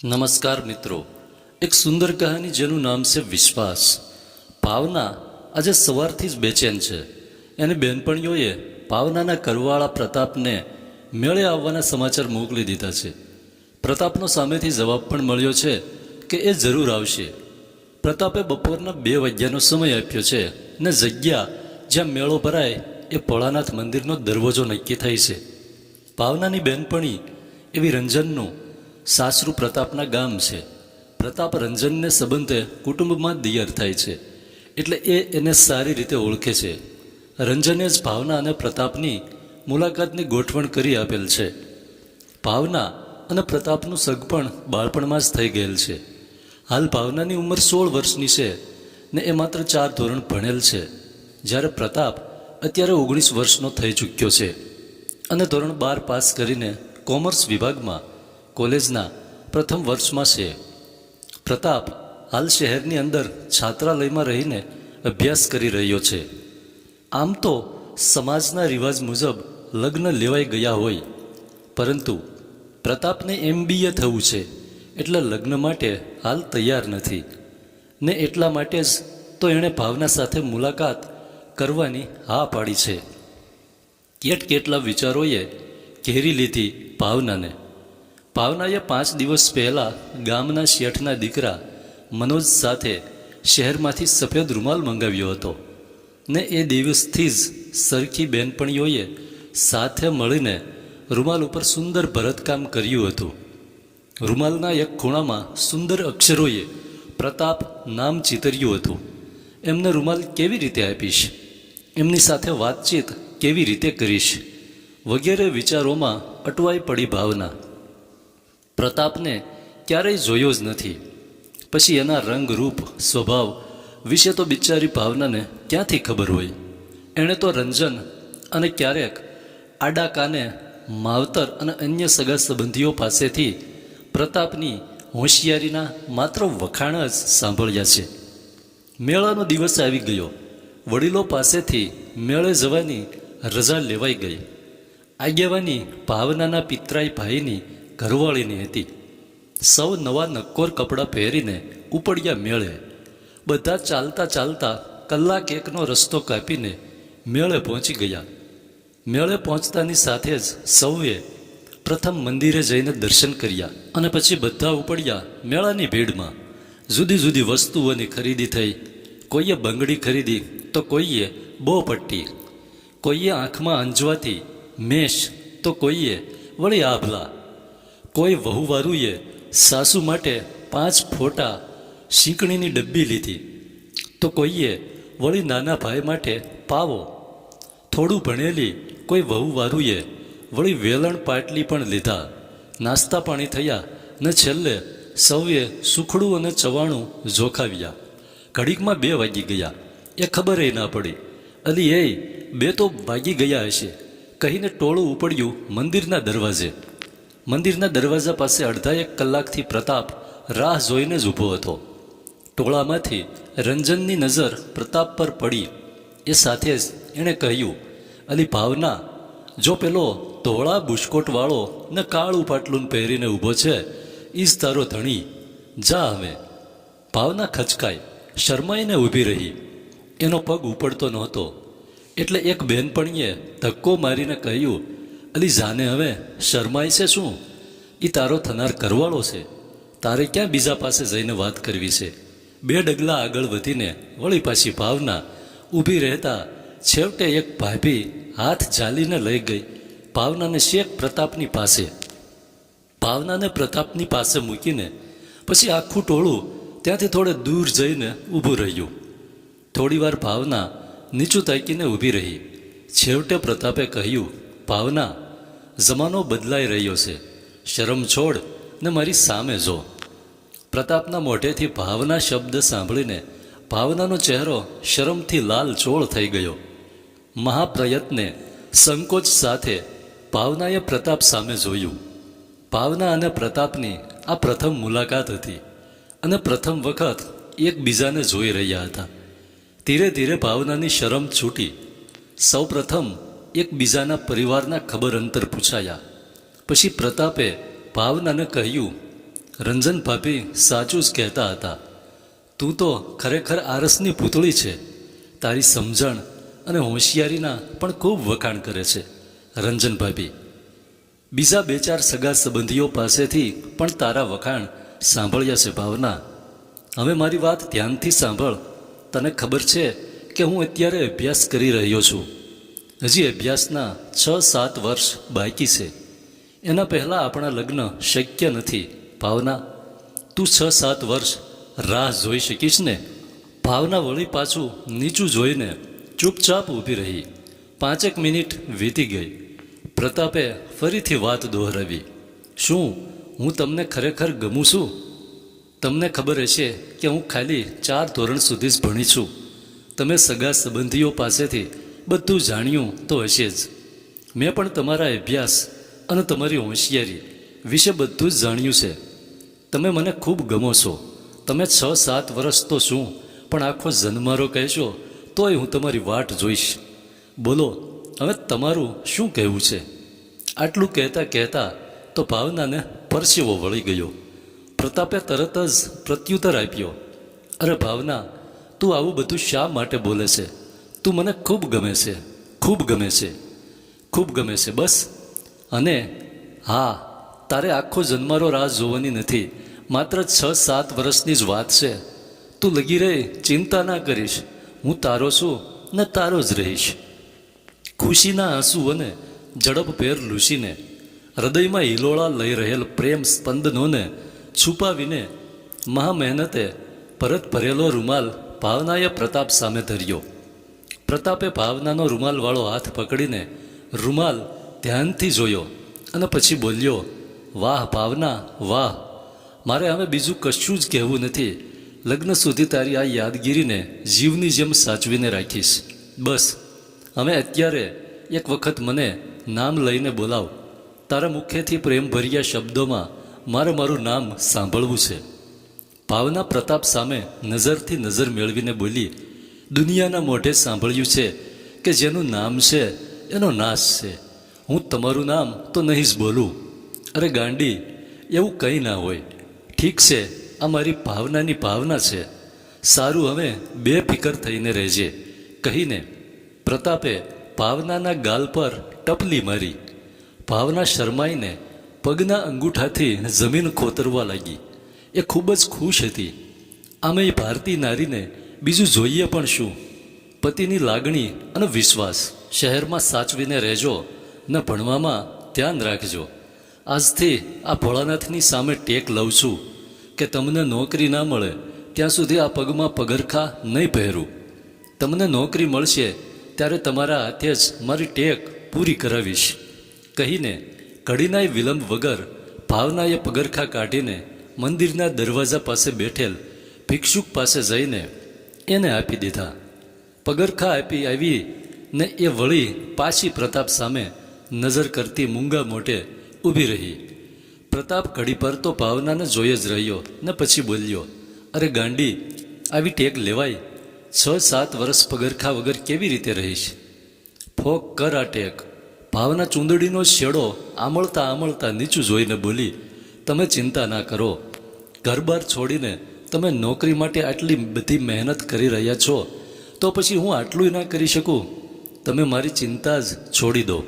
નમસ્કાર મિત્રો, એક સુંદર કહાની જેનું નામ છે વિશ્વાસ. ભાવના આજે સવારથી જ બેચેન છે. એની બહેનપણીઓએ ભાવનાના કરવાળા પ્રતાપને મેળે આવવાના સમાચાર મોકલી દીધા છે. પ્રતાપનો સામેથી જવાબ પણ મળ્યો છે કે એ જરૂર આવશે. પ્રતાપે બપોરના 2 વાગ્યાનો સમય આપ્યો છે ને જગ્યા જ્યાં મેળો ભરાય એ ભોળાનાથ મંદિરનો દરવાજો નક્કી થઈ છે. ભાવનાની બહેનપણી એવી રંજનનું સાસરું પ્રતાપના ગામ છે. પ્રતાપ રંજનને સંબંધે કુટુંબમાં દિયર થાય છે, એટલે એને સારી રીતે ઓળખે છે. રંજને જ ભાવના અને પ્રતાપની મુલાકાતની ગોઠવણ કરી આપેલ છે. ભાવના અને પ્રતાપનું સગપણ બાળપણમાં જ થઈ ગયેલ છે. હાલ ભાવનાની ઉંમર 16 વર્ષની છે ને એ માત્ર 4 ધોરણ ભણેલ છે, જ્યારે પ્રતાપ અત્યારે 19 વર્ષનો થઈ ચૂક્યો છે અને ધોરણ 12 પાસ કરીને કોમર્સ વિભાગમાં કોલેજના પ્રથમ વર્ષમાં છે. પ્રતાપ હાલ શહેરની અંદર છાત્રાલયમાં રહીને અભ્યાસ કરી રહ્યો છે. આમ તો સમાજના રિવાજ મુજબ લગ્ન લેવાઈ ગયા હોય, પરંતુ પ્રતાપને MBA થવું છે એટલે લગ્ન માટે હાલ તૈયાર નથી ને એટલા માટે જ તો એણે ભાવના સાથે મુલાકાત કરવાની હા પાડી છે. કેટલા વિચારોએ ઘેરી લીધી ભાવનાને. ભાવનાએ 5 દિવસ પહેલાં ગામના શેઠના દીકરા મનોજ સાથે શહેરમાંથી સફેદ રૂમાલ મંગાવ્યો હતો ને એ દિવસથી જ સરખી બહેનપણીઓએ સાથે મળીને રૂમાલ ઉપર સુંદર ભરતકામ કર્યું હતું. રૂમાલના એક ખૂણામાં સુંદર અક્ષરોએ પ્રતાપ નામ ચિતર્યું હતું. એમને રૂમાલ કેવી રીતે આપીશ, એમની સાથે વાતચીત કેવી રીતે કરીશ વગેરે વિચારોમાં અટવાઈ પડી ભાવના. પ્રતાપને ક્યારેય જોયો જ નથી. પછી એના રંગ, રૂપ, સ્વભાવ વિશે તો બિચારી ભાવનાને ક્યાંથી ખબર હોય. એણે તો રંજન અને ક્યારેક આડા કાને માવતર અને અન્ય સગા સંબંધીઓ પાસેથી પ્રતાપની હોશિયારીના માત્ર વખાણ જ સાંભળ્યા છે. મેળાનો દિવસ આવી ગયો. વડીલો પાસેથી મેળે જવાની રજા લેવાઈ ગઈ. આગેવાની ભાવનાના પિતરાઈ ભાઈની ઘરવાળીની હતી. સૌ નવા નક્કોર કપડાં પહેરીને ઉપડ્યા મેળે. બધા ચાલતા ચાલતા કલાક એકનો રસ્તો કાપીને મેળે પહોંચી ગયા. મેળે પહોંચતાની સાથે જ સૌએ પ્રથમ મંદિરે જઈને દર્શન કર્યા અને પછી બધા ઉપડ્યા મેળાની ભીડમાં. જુદી જુદી વસ્તુઓની ખરીદી થઈ. કોઈએ બંગડી ખરીદી તો કોઈએ બોપટ્ટી, કોઈએ આંખમાં અંજવાથી મેશ તો કોઈએ વળી આભલા. કોઈ વહુવારુએ સાસુ માટે 5 ફોટા શીંકણીની ડબ્બી લીધી તો કોઈએ વળી નાના ભાઈ માટે પાવો. થોડું ભણેલી કોઈ વહુવારુએ વળી વેલણ પાટલી પણ લીધા. નાસ્તા પાણી થયા ને છેલ્લે સૌએ સુખડું અને ચવાણું જોખાવ્યા. ઘડીકમાં 2 વાગી ગયા. એ ખબર ના પડી. અલી એ 2 તો વાગી ગયા હશે કહીને ટોળું ઉપડ્યું મંદિરના દરવાજે. મંદિરના દરવાજા પાસે અડધા 1 કલાકથી પ્રતાપ રાહ જોઈને જ ઊભો હતો. ટોળામાંથી રંજનની નજર પ્રતાપ પર પડી. એ સાથે જ એણે કહ્યું, અલી ભાવના, જો પેલો ધોળા બુશકોટવાળો ને કાળું પાટલું પહેરીને ઊભો છે ઈ જ તારો ધણી. જા હવે. ભાવના ખચકાઈ, શરમાઈને ઊભી રહી. એનો પગ ઉપડતો નહોતો એટલે એક બહેનપણીએ ધક્કો મારીને કહ્યું, અલી જાને હવે, શરમાય છે શું? એ તારો થનાર કરવાળો છે. તારે ક્યાં બીજા પાસે જઈને વાત કરવી છે? 2 ડગલા આગળ વધીને વળી પાછી ભાવના ઊભી રહેતા છેવટે એક ભાભી હાથ ઝાલીને લઈ ગઈ ભાવનાને શેખ પ્રતાપની પાસે. ભાવનાને પ્રતાપની પાસે મૂકીને પછી આખું ટોળું ત્યાંથી થોડે દૂર જઈને ઊભું રહ્યું. થોડીવાર ભાવના નીચું તાકીને ઊભી રહી. છેવટે પ્રતાપે કહ્યું, ભાવના, જમાનો બદલાઈ રહ્યો છે. શરમ છોડ ને મારી સામે જો. પ્રતાપના મોઢેથી ભાવના શબ્દ સાંભળીને ભાવનાનો ચહેરો શરમથી લાલચોળ થઈ ગયો. મહાપ્રયત્ને સંકોચ સાથે ભાવનાએ પ્રતાપ સામે જોયું. ભાવના અને પ્રતાપની આ પ્રથમ મુલાકાત હતી અને પ્રથમ વખત એકબીજાને જોઈ રહ્યા હતા. ધીરે ધીરે ભાવનાની શરમ છૂટી. સૌ પ્રથમ એકબીજાના પરિવારના ખબર અંતર પૂછાયા. પછી પ્રતાપે ભાવનાને કહ્યું, રંજન ભાભી સાચું જ કહેતા હતા. તું તો ખરેખર આરસની પૂતળી છે. તારી સમજણ અને હોશિયારીના પણ ખૂબ વખાણ કરે છે રંજન ભાભી. બીજા 2-4 સગા સંબંધીઓ પાસેથી પણ તારા વખાણ સાંભળ્યા છે ભાવના. હવે મારી વાત ધ્યાનથી સાંભળ. તને ખબર છે કે હું અત્યારે અભ્યાસ કરી રહ્યો છું. હજી અભ્યાસના 6-7 વર્ષ બાકી છે. એના પહેલાં આપણા લગ્ન શક્ય નથી ભાવના. તું 6-7 વર્ષ રાહ જોઈ શકીશ ને? ભાવના વળી પાછું નીચું જોઈને ચૂપચાપ ઊભી રહી. 5 મિનિટ વીતી ગઈ. પ્રતાપે ફરીથી વાત દોહરાવી. શું હું તમને ખરેખર ગમું છું? તમને ખબર હશે કે હું ખાલી 4 ધોરણ સુધી જ ભણી છું. તમે સગા સંબંધીઓ પાસેથી બધું જાણ્યું તો હશે જ. મેં પણ તમારા અભ્યાસ અને તમારી હોશિયારી વિશે બધું જ જાણ્યું છે. તમે મને ખૂબ ગમો છો. તમે 6-7 વર્ષ તો શું પણ આખો જન્મારો કહેશો તોય હું તમારી વાટ જોઈશ. બોલો હવે તમારું શું કહેવું છે? આટલું કહેતા કહેતા તો ભાવનાને પરસેવો વળી ગયો. પ્રતાપે તરત જ પ્રત્યુત્તર આપ્યો. અરે ભાવના, તું આવું બધું શા માટે બોલે છે? તું મને ખૂબ ગમે છે, ખૂબ ગમે છે, ખૂબ ગમે છે બસ. અને હા, તારે આખો જન્મારો રાહ જોવાની નથી. માત્ર 6-7 વર્ષની જ વાત છે. તું લગી રહે, ચિંતા ના કરીશ. હું તારો છું ને તારો જ રહીશ. ખુશીના આંસુઓને ઝડપભેર લૂસીને હૃદયમાં હિલોળા લઈ રહેલ પ્રેમ સ્પંદનોને છુપાવીને મહા મહેનતે પરત ભરેલો રૂમાલ ભાવનાએ પ્રતાપ સામે ધર્યો. પ્રતાપે ભાવનાનો રૂમાલવાળો હાથ પકડીને રૂમાલ ધ્યાનથી જોયો અને પછી બોલ્યો, વાહ ભાવના, વાહ. મારે હવે બીજું કશું જ કહેવું નથી. લગ્ન સુધી તારી આ યાદગીરીને જીવની જેમ સાચવીને રાખીશ. બસ હવે અત્યારે એક વખત મને નામ લઈને બોલાવ. તારા મુખેથી પ્રેમભર્યા શબ્દોમાં મારે મારું નામ સાંભળવું છે. ભાવના પ્રતાપ સામે નજરથી નજર મેળવીને બોલી, દુનિયાના મોઢે સાંભળ્યું છે કે જેનું નામ છે એનો નાશ છે. હું તમારું નામ તો નહીં જ બોલું. અરે ગાંડી, એવું કંઈ ના હોય. ઠીક છે, આ મારી ભાવનાની ભાવના છે. સારું, હવે બેફિકર થઈને રહેજે કહીને પ્રતાપે ભાવનાના ગાલ પર ટપલી મારી. ભાવના શરમાઈને પગના અંગૂઠાથી જમીન ખોતરવા લાગી. એ ખૂબ જ ખુશ હતી. આમે એ ભારતીય નારીને બીજું જોઈએ પણ શું? પતિની લાગણી અને વિશ્વાસ શહેરમાં સાચવીને રહેજો ને ભણવામાં ધ્યાન રાખજો. આજથી આ ભોળાનાથની સામે ટેક લઉં છું કે તમને નોકરી ના મળે ત્યાં સુધી આ પગમાં પગરખા નહીં પહેરું. તમને નોકરી મળશે ત્યારે તમારા હાથે જ મારી ટેક પૂરી કરાવીશ કહીને ઘડીનાય વિલંબ વગર ભાવનાએ પગરખા કાઢીને મંદિરના દરવાજા પાસે બેઠેલ ભિક્ષુક પાસે જઈને એને આપી દીધા. પગરખા આપી આવી ને એ વળી પાછી પ્રતાપ સામે નજર કરતી મૂંગા મોઢે ઊભી રહી. પ્રતાપ ઘડી પર તો ભાવનાને જોઈ જ રહ્યો ને પછી બોલ્યો, અરે ગાંડી, આવી ટેક લેવાય? 6-7 વર્ષ પગરખા વગર કેવી રીતે રહીશ? ફોક કર આ ટેક. ભાવના ચૂંદડીનો શેડો આમળતા આમળતા નીચું જોઈને બોલી, તમે ચિંતા ના કરો. ઘરબાર છોડીને તમે નોકરી માટે આટલી બધી મહેનત કરી રહ્યા છો તો પછી હું આટલું ના કરી શકું? તમે મારી ચિંતા જ છોડી દો.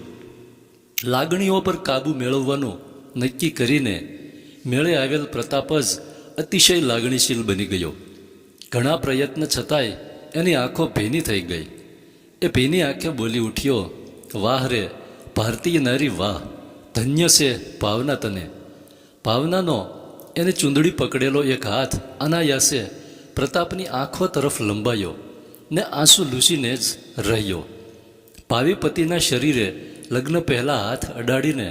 લાગણીઓ પર કાબૂ મેળવવાનું નક્કી કરીને મેળે આવેલ પ્રતાપ જ અતિશય લાગણીશીલ બની ગયો. ઘણા પ્રયત્ન છતાંય એની આંખો ભીની થઈ ગઈ. એ ભીની આંખે બોલી ઉઠ્યો, વાહ રે ભારતીય નારી, વાહ, ધન્ય છે ભાવના તને. ભાવનાનો એને ચૂંદડી પકડેલો એક હાથ અનાયાસે પ્રતાપની આંખો તરફ લંબાયો ને આંસુ લૂસીને જ રહ્યો. ભાવિ પતિના શરીરે લગ્ન પહેલાં હાથ અડાડીને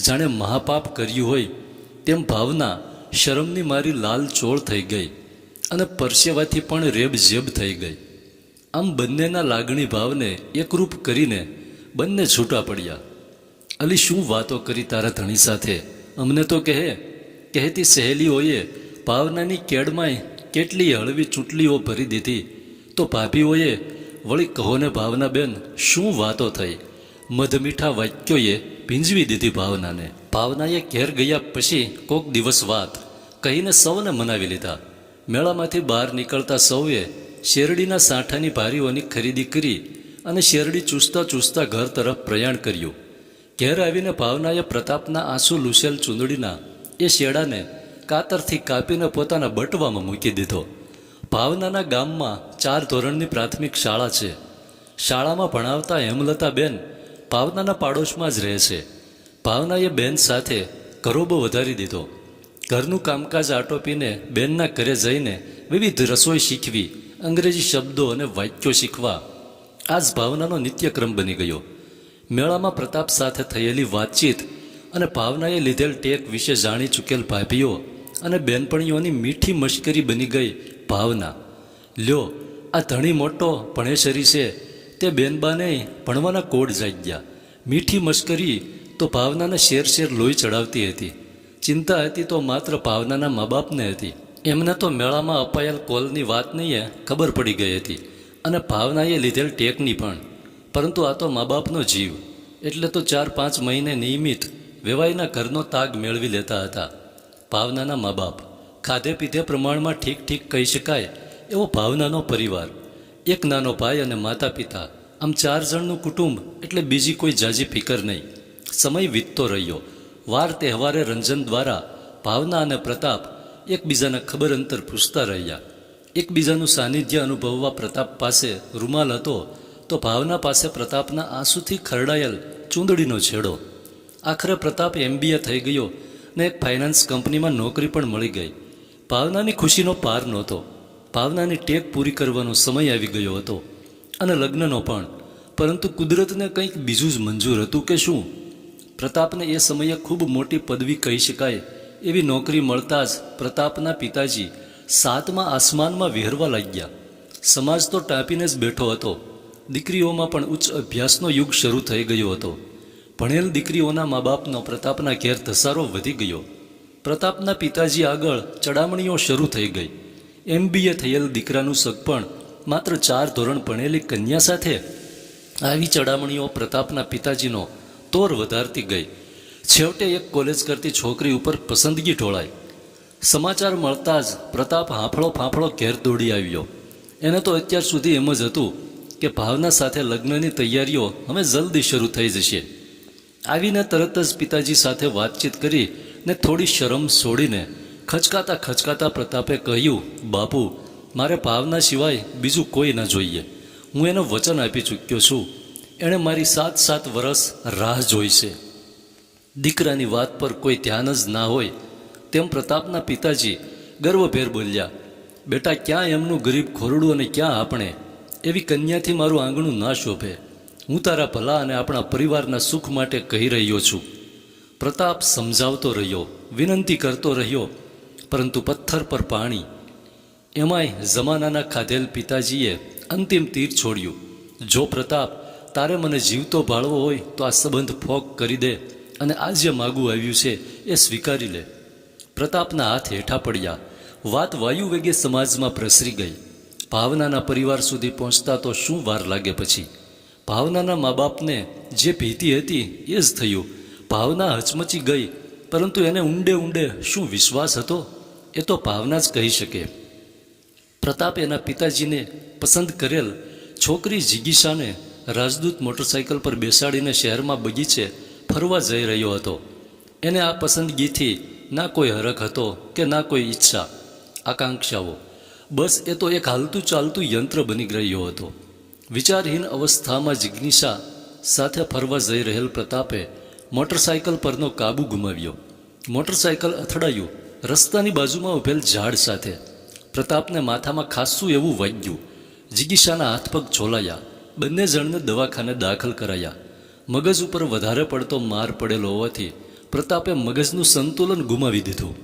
જાણે મહાપાપ કર્યું હોય તેમ ભાવના શરમની મારી લાલ ચોળ થઈ ગઈ અને પરસેવાથી પણ રેબઝેબ થઈ ગઈ. આમ બંનેના લાગણી ભાવને એકરૂપ કરીને બંને છૂટા પડ્યા. અલી, શું વાતો કરી તારા ધણી સાથે? અમને તો કહેતી સહેલીઓએ ભાવનાની કેડમાંય કેટલી હળવી ચૂંટલીઓ ભરી દીધી તો ભાભીઓએ વળી કહોને ભાવનાબેન શું વાતો થઈ? મધમીઠા વાક્યોએ ભીંજવી દીધી ભાવનાને. ભાવનાએ ઘેર ગયા પછી કોક દિવસ વાત કહીને સૌને મનાવી લીધા. મેળામાંથી બહાર નીકળતા સૌએ શેરડીના સાંઠાની ભારીઓની ખરીદી કરી અને શેરડી ચૂસતા ચૂસતા ઘર તરફ પ્રયાણ કર્યું. ઘેર આવીને ભાવનાએ પ્રતાપના આંસુ લૂસેલ ચૂંદડીના એ શેડાને કાતરથી કાપીને પોતાના બટવામાં મૂકી દીધો. ભાવનાના ગામમાં 4 ધોરણની પ્રાથમિક શાળા છે. શાળામાં ભણાવતા હેમલતાબેન ભાવનાના પાડોશમાં જ રહે છે. ભાવનાએ બેન સાથે ઘરોબો વધારી દીધો. ઘરનું કામકાજ આટોપીને બેનના ઘરે જઈને વિવિધ રસોઈ શીખવી, અંગ્રેજી શબ્દો અને વાક્યો શીખવા આજ ભાવનાનો નિત્યક્રમ બની ગયો. મેળામાં પ્રતાપ સાથે થયેલી વાતચીત અને ભાવનાએ લીધેલ ટેક વિશે જાણી ચૂકેલ ભાભીઓ અને બેનપણીઓની મીઠી મશ્કરી બની ગઈ ભાવના. લ્યો, આ ધણી મોટો ભણેશરી છે તે બેનબાને ભણવાના કોડ જાગ્યા. મીઠી મશ્કરી તો ભાવનાને શેર શેર લોહી ચડાવતી હતી. ચિંતા હતી તો માત્ર ભાવનાના મા બાપને હતી. એમને તો મેળામાં અપાયેલ કોલની વાત નહીં ખબર પડી ગઈ હતી અને ભાવનાએ લીધેલ ટેકની પણ. પરંતુ આ તો મા બાપનો જીવ એટલે તો 4-5 મહિને નિયમિત વેવાઈના ઘરનો તાગ મેળવી લેતા હતા. ભાવનાના મા બાપ ખાધે પીધે પ્રમાણમાં ઠીક ઠીક કહી શકાય એવો ભાવનાનો પરિવાર, એક નાનો ભાઈ અને માતા પિતા, આમ 4 જણનું કુટુંબ એટલે બીજી કોઈ જાજી ફિકર નહીં. સમય વીતતો રહ્યો. વાર તહેવારે રંજન દ્વારા ભાવના અને પ્રતાપ એકબીજાના ખબર અંતર પૂછતા રહ્યા. એકબીજાનું સાનિધ્ય અનુભવવા પ્રતાપ પાસે રૂમાલ હતો તો ભાવના પાસે પ્રતાપના આંસુથી ખરડાયેલ ચૂંદડીનો છેડો. આખરે પ્રતાપ MBA થઈ ગયો ને એક ફાઇનાન્સ કંપનીમાં નોકરી પણ મળી ગઈ. ભાવનાની ખુશીનો પાર નહોતો. ભાવનાની ટેક પૂરી કરવાનો સમય આવી ગયો હતો અને લગ્નનો પણ. પરંતુ કુદરતને કંઈક બીજું જ મંજૂર હતું કે શું? પ્રતાપને એ સમયે ખૂબ મોટી પદવી કહી શકાય એવી નોકરી મળતા જ પ્રતાપના પિતાજી 7મા આસમાનમાં વિહરવા લાગ્યા. સમાજ તો ટાંપીને જ બેઠો હતો. દીકરીઓમાં પણ ઉચ્ચ અભ્યાસનો યુગ શરૂ થઈ ગયો હતો. ભણેલ દીકરીઓના મા બાપનો પ્રતાપના ઘેર ધસારો વધી ગયો. પ્રતાપના પિતાજી આગળ ચડામણીઓ શરૂ થઈ ગઈ. MBA થયેલ દીકરાનું સગપણ માત્ર 4 ધોરણ ભણેલી કન્યા સાથે આવી ચડામણીઓ પ્રતાપના પિતાજીનો તોર વધારતી ગઈ. છેવટે એક કોલેજ કરતી છોકરી ઉપર પસંદગી ઢોળાઈ. સમાચાર મળતા જ પ્રતાપ હાંફળો ફાંફળો ઘેર દોડી આવ્યો. એને તો અત્યાર સુધી એમ જ હતું કે ભાવના સાથે લગ્નની તૈયારીઓ હવે જલ્દી શરૂ થઈ જશે. આવીને તરત જ પિતાજી સાથે વાતચીત કરી ને થોડી શરમ છોડીને ખચકાતા ખચકાતા પ્રતાપે કહ્યું, બાપુ, મારે ભાવના સિવાય બીજું કોઈ ના જોઈએ. હું એને વચન આપી ચૂક્યો છું. એણે મારી 7 વર્ષ રાહ જોઈ છે. દીકરાની વાત પર કોઈ ધ્યાન જ ના હોય તેમ પ્રતાપના પિતાજી ગર્વભેર બોલ્યા, બેટા, ક્યાં એમનું ગરીબ ખોરડું અને ક્યાં આપણે? એવી કન્યાથી મારું આંગણું ના શોભે. હું તારા ભલા અને આપણા પરિવારના સુખ માટે કહી રહ્યો છું. પ્રતાપ સમજાવતો રહ્યો, વિનંતી કરતો રહ્યો, પરંતુ પથ્થર પર પાણી. એમાંય જમાનાના ખાધેલ પિતાજીએ અંતિમ તીર છોડ્યું. જો પ્રતાપ, તારે મને જીવતો ભાળવો હોય તો આ સંબંધ ફોક કરી દે અને આ જે માગું આવ્યું છે એ સ્વીકારી લે. પ્રતાપના હાથ હેઠા પડ્યા. વાત વાયુ વેગે સમાજમાં પ્રસરી ગઈ. ભાવનાના પરિવાર સુધી પહોંચતા તો શું વાર લાગે પછી. ભાવનાના મા બાપને જે ભીતિ હતી એ જ થયું. ભાવના હચમચી ગઈ, પરંતુ એને ઊંડે ઊંડે શું વિશ્વાસ હતો એ તો ભાવના જ કહી શકે. પ્રતાપ એના પિતાજીને પસંદ કરેલ છોકરી જિગીશાને રાજદૂત મોટરસાઇકલ પર બેસાડીને શહેરમાં બગીચે ફરવા જઈ રહ્યો હતો. એને આ પસંદગીથી ના કોઈ હરખ હતો કે ના કોઈ ઈચ્છા, આકાંક્ષાઓ. બસ એ તો એક હાલતું ચાલતું યંત્ર બની રહ્યો હતો. વિચારહીન અવસ્થામાં જિજ્ઞાસા સાથે ફરવા જઈ રહેલ પ્રતાપે મોટરસાઇકલ પરનો કાબુ ગુમાવ્યો. મોટરસાઇકલ અથડાયું રસ્તાની બાજુમાં ઉભેલ ઝાડ સાથે. પ્રતાપને માથામાં ખાસ્સું એવું વાગ્યું. જિગીશાના હાથ પગ છોલાયા. બંને જણને દવાખાને દાખલ કરાયા. મગજ ઉપર વધારે પડતો માર પડેલો હોવાથી પ્રતાપે મગજનું સંતુલન ગુમાવી દીધું.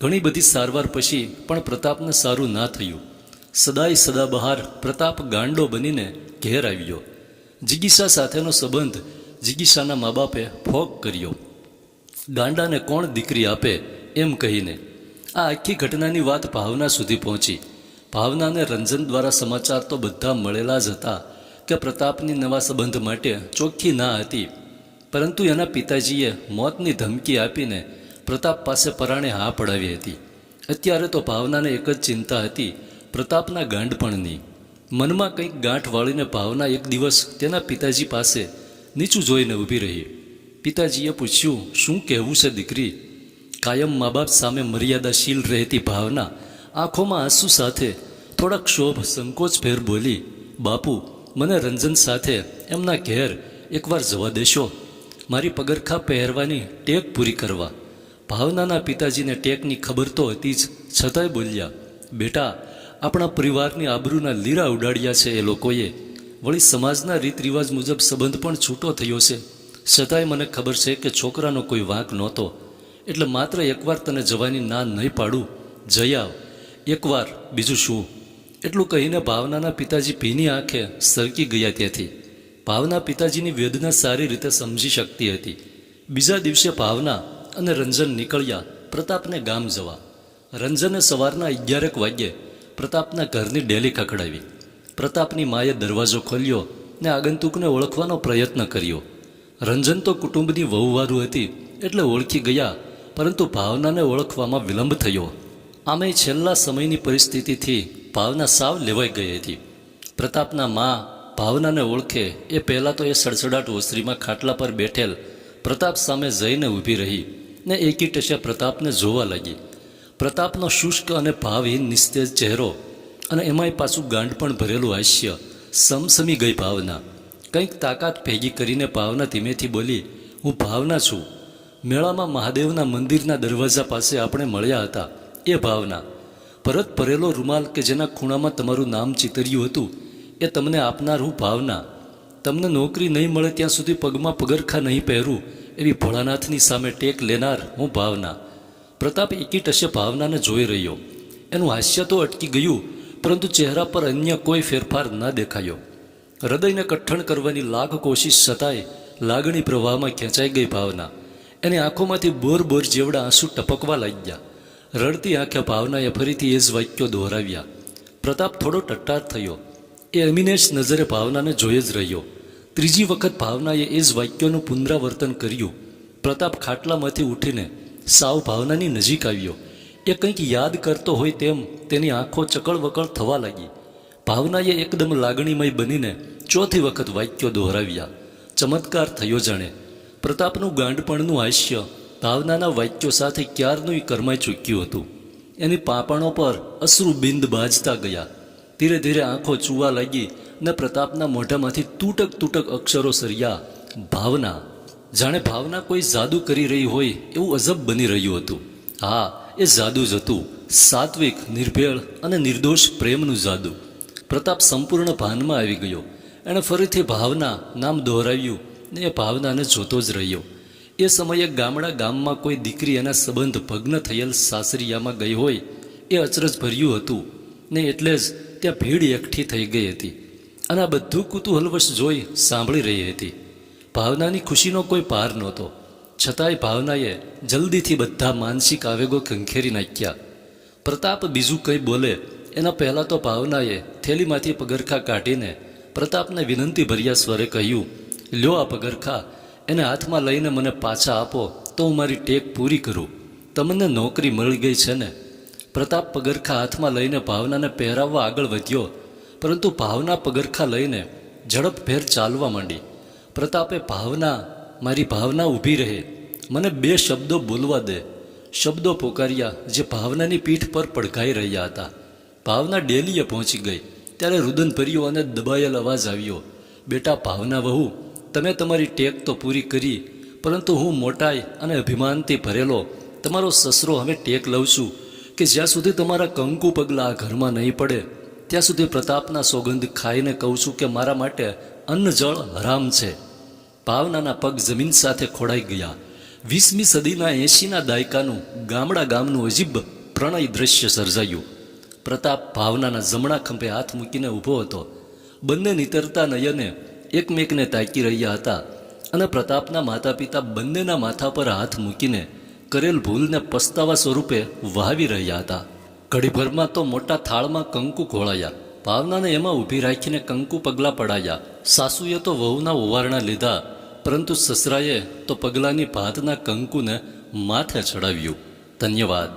ઘણી બધી સારવાર પછી પણ પ્રતાપને સારું ના થયું. સદાય સદાબહાર પ્રતાપ ગાંડો બનીને ઘેર આવ્યો. જિગીશા સાથેનો સંબંધ જિગીશાના મા બાપે ફોક કર્યો. ગાંડાને કોણ દીકરી આપે એમ કહીને. આ આખી ઘટનાની વાત ભાવના સુધી પહોંચી. ભાવનાને રંજન દ્વારા સમાચાર તો બધા મળેલા જ હતા કે પ્રતાપની નવા સંબંધ માટે ચોખ્ખી ના હતી, પરંતુ એના પિતાજીએ મોતની ધમકી આપીને પ્રતાપ પાસે પરાણે હા પડાવી હતી. અત્યારે તો ભાવનાને એક જ ચિંતા હતી, પ્રતાપના ગાંડપણની. મનમાં કંઈક ગાંઠ વાળીને ભાવના એક દિવસ તેના પિતાજી પાસે નીચું જોઈને ઊભી રહી. પિતાજીએ પૂછ્યું, શું કહેવું છે દીકરી? કાયમ મા બાપ સામે મર્યાદાશીલ રહેતી ભાવના આંખોમાં આંસુ સાથે થોડા ક્ષોભ સંકોચભેર બોલી, બાપુ, મને રંજન સાથે એમના ઘેર એકવાર જવા દેશો, મારી પગરખા પહેરવાની ટેક પૂરી કરવા. ભાવનાના પિતાજીને ટેકની ખબર તો હતી જ, છતાંય બોલ્યા, બેટા, આપણા પરિવારની આબરૂના લીરા ઉડાડ્યા છે એ લોકોએ. વળી સમાજના રીત રિવાજ મુજબ સંબંધ પણ છૂટો થયો છે. છતાંય મને ખબર છે કે છોકરાનો કોઈ વાંક નહોતો, એટલે માત્ર એકવાર તને જવાની ના નહીં પાડું. જઈ આવ એકવાર, બીજું શું? એટલું કહીને ભાવનાના પિતાજી ભીની આંખે સરકી ગયા ત્યાંથી. ભાવના પિતાજીની વેદના સારી રીતે સમજી શકતી હતી. બીજા દિવસે ભાવના અને રંજન નીકળ્યા પ્રતાપને ગામ જવા. રંજને સવારના 11 વાગ્યે પ્રતાપના ઘરની ડેલી ખખડાવી. પ્રતાપની માએ દરવાજો ખોલ્યો ને આગંતુકને ઓળખવાનો પ્રયત્ન કર્યો. રંજન તો કુટુંબની વહુવારું હતી એટલે ઓળખી ગયા, પરંતુ ભાવનાને ઓળખવામાં વિલંબ થયો. આમેય છેલ્લા સમયની પરિસ્થિતિથી ભાવના સાવ લેવાઈ ગઈ હતી. પ્રતાપના મા ભાવનાને ઓળખે એ પહેલાં તો એ સડસડાટ ઓસરીમાં ખાટલા પર બેઠેલ પ્રતાપ સામે જઈને ઊભી રહી ને એકી ટશે પ્રતાપને જોવા લાગી. પ્રતાપનો શુષ્ક અને ભાવહીન નિસ્તેજ ચહેરો અને એમાંય પાછું ગાંડપણ ભરેલું હાસ્ય સમસમી ગઈ ભાવના. કંઈક તાકાત ભેગી કરીને ભાવના ધીમેથી બોલી, હું ભાવના છું. મેળામાં મહાદેવના મંદિરના દરવાજા પાસે આપણે મળ્યા હતા એ ભાવના. પરત ભરેલો રૂમાલ કે જેના ખૂણામાં તમારું નામ ચિતર્યું હતું એ તમને આપનાર હું ભાવના. તમને નોકરી નહીં મળે ત્યાં સુધી પગમાં પગરખા નહીં પહેરું એવી ભોળાનાથની સામે ટેક લેનાર હું ભાવના. પ્રતાપ એકી ટશે ભાવનાને જોઈ રહ્યો. એનું હાસ્ય તો અટકી ગયું, પરંતુ ચહેરા પર અન્ય કોઈ ફેરફાર ન દેખાયો. હૃદયને કઠણ કરવાની લાખ કોશિશ છતાંય લાગણી પ્રવાહમાં ખેંચાઈ ગઈ ભાવના. એની આંખોમાંથી બોર બોર જેવડા આંસુ ટપકવા લાગ્યા. રડતી આંખે ભાવનાએ ફરીથી એ જ વાક્યો દોહરાવ્યા. પ્રતાપ થોડો ટટ્ટાર થયો. એ અમીનેશ નજરે ભાવનાને જોઈ જ રહ્યો. ત્રીજી વખત ભાવનાએ એ જ વાક્યોનું પુનરાવર્તન કર્યું. પ્રતાપ ખાટલામાંથી ઉઠીને સાવ ભાવનાની નજીક આવ્યો. એ કંઈક યાદ કરતો હોય તેમ તેની આંખો ચકળવકળ થવા લાગી. ભાવનાએ એકદમ લાગણીમય બનીને ચોથી વખત વાક્યો દોહરાવ્યા. ચમત્કાર થયો જાણે. પ્રતાપનું ગાંડપણનું હાસ્ય ભાવનાના વાક્યો સાથે ક્યારનું કરમાઈ ચૂક્યું હતું. એની પાંપણો પર અશ્રુ બિંદ બાજતા ગયા. ધીરે ધીરે આંખો ચૂવા લાગી ને પ્રતાપના મોઢામાંથી તૂટક તૂટક અક્ષરો સર્યા, ભાવના. જાણે ભાવના કોઈ જાદુ કરી રહી હોય એવું અજબ બની રહ્યું હતું. હા, એ જાદુ જ હતું. સાત્વિક, નિર્ભેળ અને નિર્દોષ પ્રેમનું જાદુ. પ્રતાપ સંપૂર્ણ ભાનમાં આવી ગયો. એણે ફરીથી ભાવના નામ દોહરાવ્યું ને એ ભાવનાને જોતો જ રહ્યો. એ સમયે ગામમાં કોઈ દીકરી એના સંબંધ ભગ્ન થયેલ સાસરિયામાં ગઈ હોય એ અચરજ ભર્યું હતું ને એટલે જ ત્યાં ભીડ એકઠી થઈ ગઈ હતી અને આ બધું કુતૂહલવશ જોઈ સાંભળી રહી હતી. ભાવનાની ખુશીનો કોઈ પાર નહોતો, છતાંય ભાવનાએ જલ્દીથી બધા માનસિક આવેગો ખંખેરી નાખ્યા. પ્રતાપ બીજું કંઈ બોલે એના પહેલાં તો ભાવનાએ થેલીમાંથી પગરખા કાઢીને પ્રતાપને વિનંતી ભર્યા સ્વરે કહ્યું, લ્યો આ પગરખા, એને હાથમાં લઈને મને પાછા આપો તો હું મારી ટેક પૂરી કરું. તમને નોકરી મળી ગઈ છે ને? પ્રતાપ પગરખા હાથમાં લઈને ભાવનાને પહેરાવવા આગળ વધ્યો, પરંતુ ભાવના પગરખા લઈને ઝડપભેર ચાલવા માંડી. પ્રતાપે, ભાવના, મારી ભાવના ઊભી રહે, મને 2 શબ્દો બોલવા દે. શબ્દો પોકાર્યા જે ભાવનાની પીઠ પર પડઘાઈ રહ્યા હતા. ભાવના ડેલીએ પહોંચી ગઈ ત્યારે રુદનભર્યો અને દબાયેલ અવાજ આવ્યો, બેટા ભાવના વહુ, તમે તમારી ટેક તો પૂરી કરી, પરંતુ હું મોટાઈ અને અભિમાનથી ભરેલો તમારો સસરો હવે ટેક લઉં છું કે જ્યાં સુધી તમારા કંકુ પગલાં આ ઘરમાં નહીં પડે ત્યાં સુધી પ્રતાપના સોગંદ ખાઈને કહું છું કે મારા માટે અન્ન જળ હરામ છે. ભાવનાના પગ જમીન સાથે ખોડાઈ ગયા. 20મી સદીના 80ના દાયકાનું ગામનું અજીબ પ્રણય દ્રશ્ય સર્જાયું. પ્રતાપ ભાવનાના જમણા ખંભે હાથ મૂકીને ઊભો હતો. બંને નીતરતા નયને એકમેકને તાકી રહ્યા હતા અને પ્રતાપના માતા પિતા બંનેના માથા પર હાથ મૂકીને કરેલ ભૂલને પસ્તાવા સ્વરૂપે વહાવી રહ્યા હતા. ઘડીભરમાં તો મોટા થાળમાં કંકુ ખોળાયા. ભાવનાને એમાં ઊભી રાખીને કંકુ પગલાં પડાયા. સાસુએ તો વહુના ઓવારણા લીધા, પરંતુ સસરાએ તો પગલાંની ભાતના કંકુને માથે ચડાવ્યું. ધન્યવાદ.